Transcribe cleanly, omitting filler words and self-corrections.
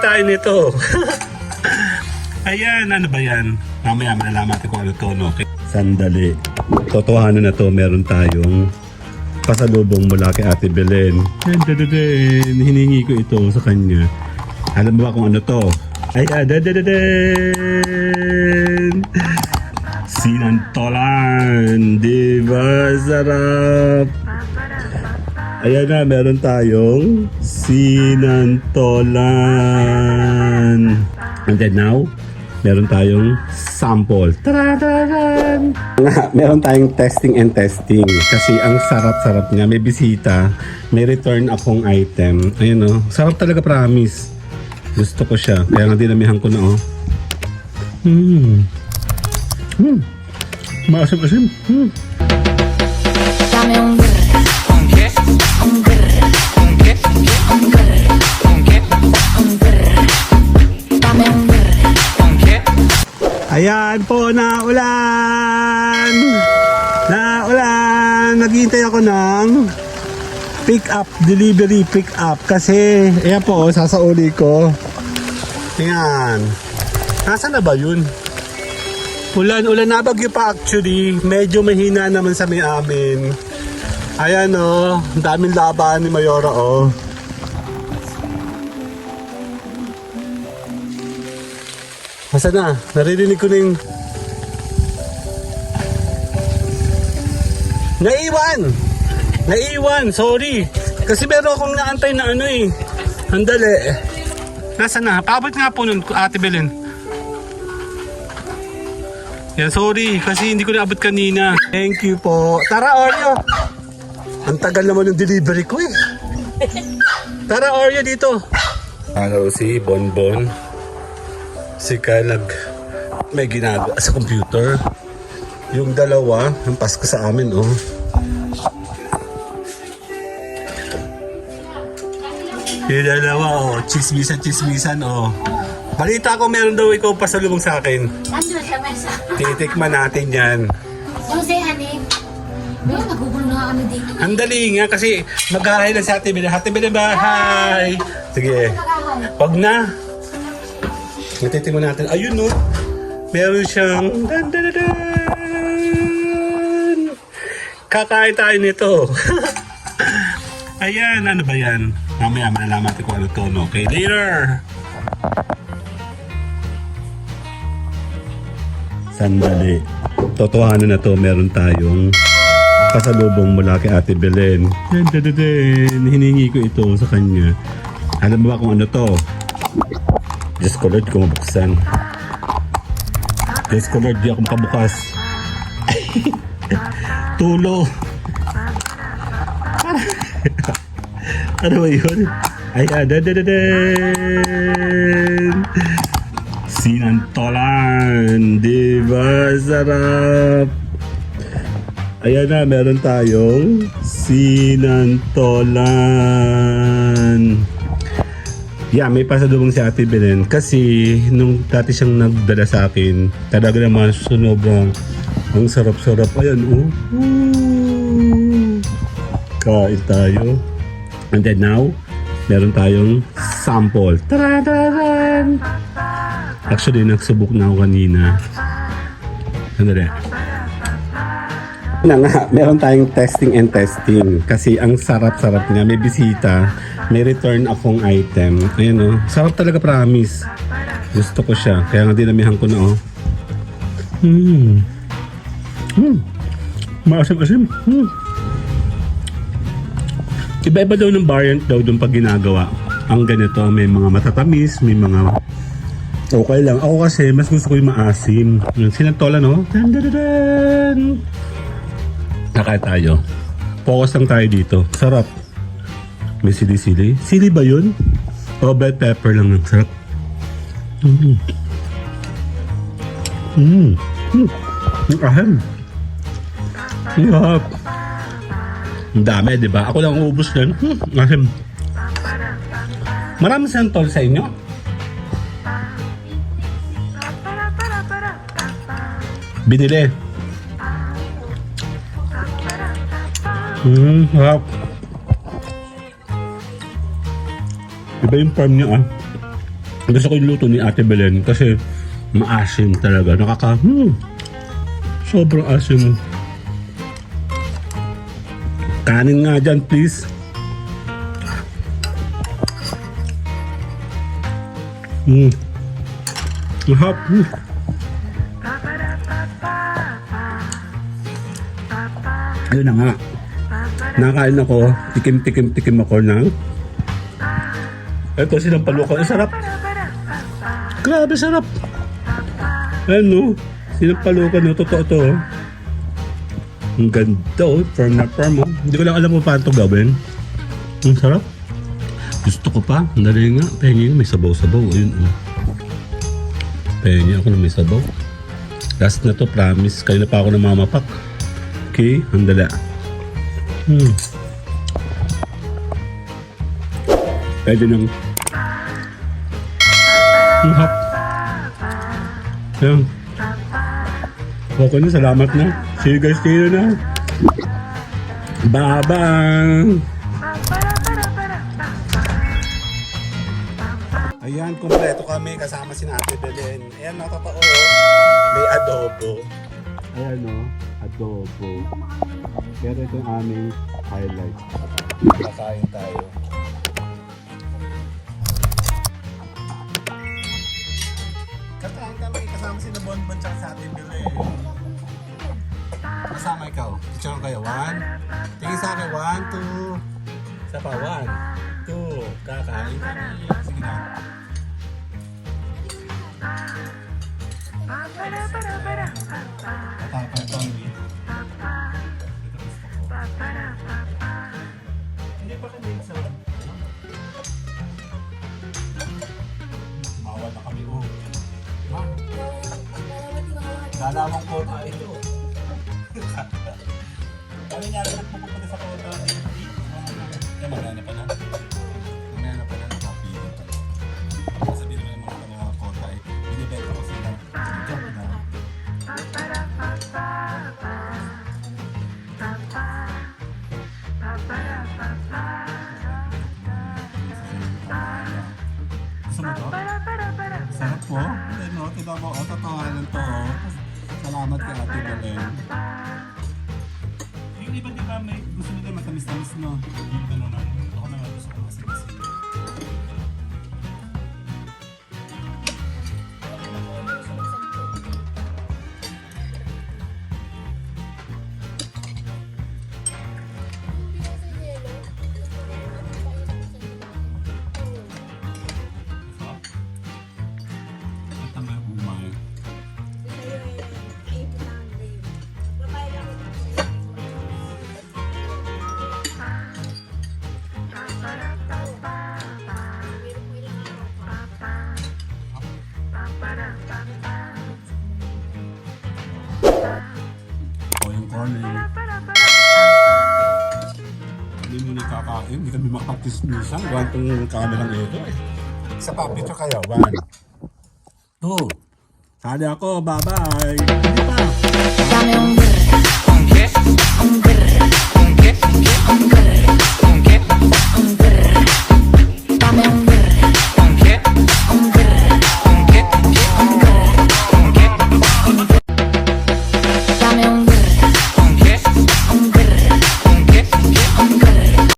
tayo nito. Ayan, ano ba yan? Mamaya malalaman natin kung ano to, no? Okay. Sandali. Totohanan na to, meron tayong pasalubong mula kay Ate Belen. Hiningi ko ito sa kanya. Alam mo ba kung ano to? Ayan, sinantolan. Diba? Sarap. Ayan na, meron tayong sinantolan. And then now, meron tayong sample. Tararan! Meron tayong testing and testing. Kasi ang sarap-sarap niya. May bisita. May return akong item. Ayan o. Sarap talaga, promise. Gusto ko siya. Kaya nga dinamihan ko na o. Maasim-asim. Dame un Ayan po, naulan! Naulan! Naghihintay ako ng pick up, delivery pick up. Kasi, ayan po, sasauli ko. Ayan. Nasaan na ba yun? Ulan na, bagyo pa actually. Medyo mahina naman sa may amin. Ayan o, daming laban ni Mayora o. Masa na? Naririnig ko na yung... Naiwan! Sorry! Kasi meron akong naantay na ano eh. Andali. Nasa na? Paabot nga po nun, Ate Belen. Yan, sorry. Kasi hindi ko naabot kanina. Thank you po. Tara, Oreo! Ang tagal naman ng delivery ko eh. Tara, Oreo, dito. Hello, si Bonbon. Si Kyle may ginagawa sa computer. Yung dalawa, ang Pasko sa amin, oh. Yung dalawa, oh. Chismisan, oh. Balita ko meron daw ikaw pasalubong sa akin. Nandun siya, Mesa. Titikman natin yan. Yung say, honey. Ayun, nagugulo na nga kami dito. Ang dali nga kasi mag-hi lang sa Ate Belen. Ate Belen ba? Hi! Sige. Pag na. Natitingnan natin. Ayun, no. Meron siyang... Kakain tayo nito. Ayan, ano ba yan? Mamaya malalaman natin kung ano to, no? Okay, later! Sandali. Totohanan na to, meron tayong pasalubong mula kay Ate Belen. Hiningi ko ito sa kanya. Alam mo ba kung ano to? Diyos ko Lord, kung mabuksan. Diyos ko Lord, di ako makabukas. Tulo. Ano ba yun? Ay, sinantolan. Diba? Sarap. Ayan na, meron tayong sinantolan. Yeah, may pasalubong si Ate Belen kasi nung dati siyang nagdala sa akin, talaga naman sobrang ang sarap-sarap. Ayan, oh. Kain tayo. And then now, meron tayong sample. Tararan! Actually, nagsubok na ako kanina. Sandali. Na nga, meron tayong testing and testing kasi ang sarap-sarap niya. May bisita, may return akong item. Ayan o, sarap talaga, promise. Gusto ko siya, kaya nga dinamihan ko na o. Maasim-asim. Iba-iba daw ng variant daw doon pag ginagawa. Ang ganito, may mga matatamis, may mga okay lang. Ako kasi, mas gusto ko yung maasim. Sinantolan, no? Nakain tayo. Focus lang tayo dito. Sarap. May sili-sili. Sili ba yun? O bell pepper lang ng sarap. Ang aham. Ang harap. Ang dami, di ba? Ako lang uubos din. Aham. Maraming santol sa inyo? Binili. Harap. Iba yung farm niya, ah. Gusto ko yung luto ni Ate Belen kasi maasim talaga. Sobrang asim. Kanin nga dyan, please. Mahap. Yun na nga. Nakain ako, tikim ako ng ito sinampalukan. Ang sarap. Grabe sarap. Ano? Sinampalukan no, totoo to. Ang ganda oh, firm na firm oh. Hindi ko lang alam kung paano ito gawin. Ang sarap. Gusto ko pa. Dali nga. Pengi nga may sabaw-sabaw. Ayun oh. Pengi ako na may sabaw. Last na to, promise. Kayo na pa ako namamapak. Okay, ang dala. Pwede nang hap. Yan. Okay na, salamat na. See you guys later na. Bye-bye. Ayan, kumpleto kami kasama si Ate Belen. Ayan, totoo. May adobo. Ayan o, adobo. Pero ito yung aming highlight. Kakain tayo. Kakain kami kasama si Nabonbon tsaka sa Ate Belen. Kasama ikaw. Picture kayo. 1. Tingin sa akin. 1, 2. Isa pa. 1, 2. Kakain kami. Sige na. Tatapang kami. Hindi pa kami sa mawal na kami. Oh. Ha? Dalawang kota ito. Kami nga rin pupunta sa kota. Magana pa na. Magana pa na ng kapili. Sabihin naman naman kami ng kota eh. Binibenta ko sila. Jump na. Gusto mo to? Sarap po. Ano, tignan mo. O, tatawanan to. Salamat kay Ate Belen. Yung iba di ba may gusto nila matamis-tamis no? Yung gano'n na. Ako na gusto ko masimis. O yung corner. Hindi mo na kakain. Hindi kami makapagtismisan. Gawa itong camera ito eh. Isa pa, picture kayo. 1, 2. Sali ako. Bye-bye. Hindi pa. Dame un hombre, hombre, hombre, hombre.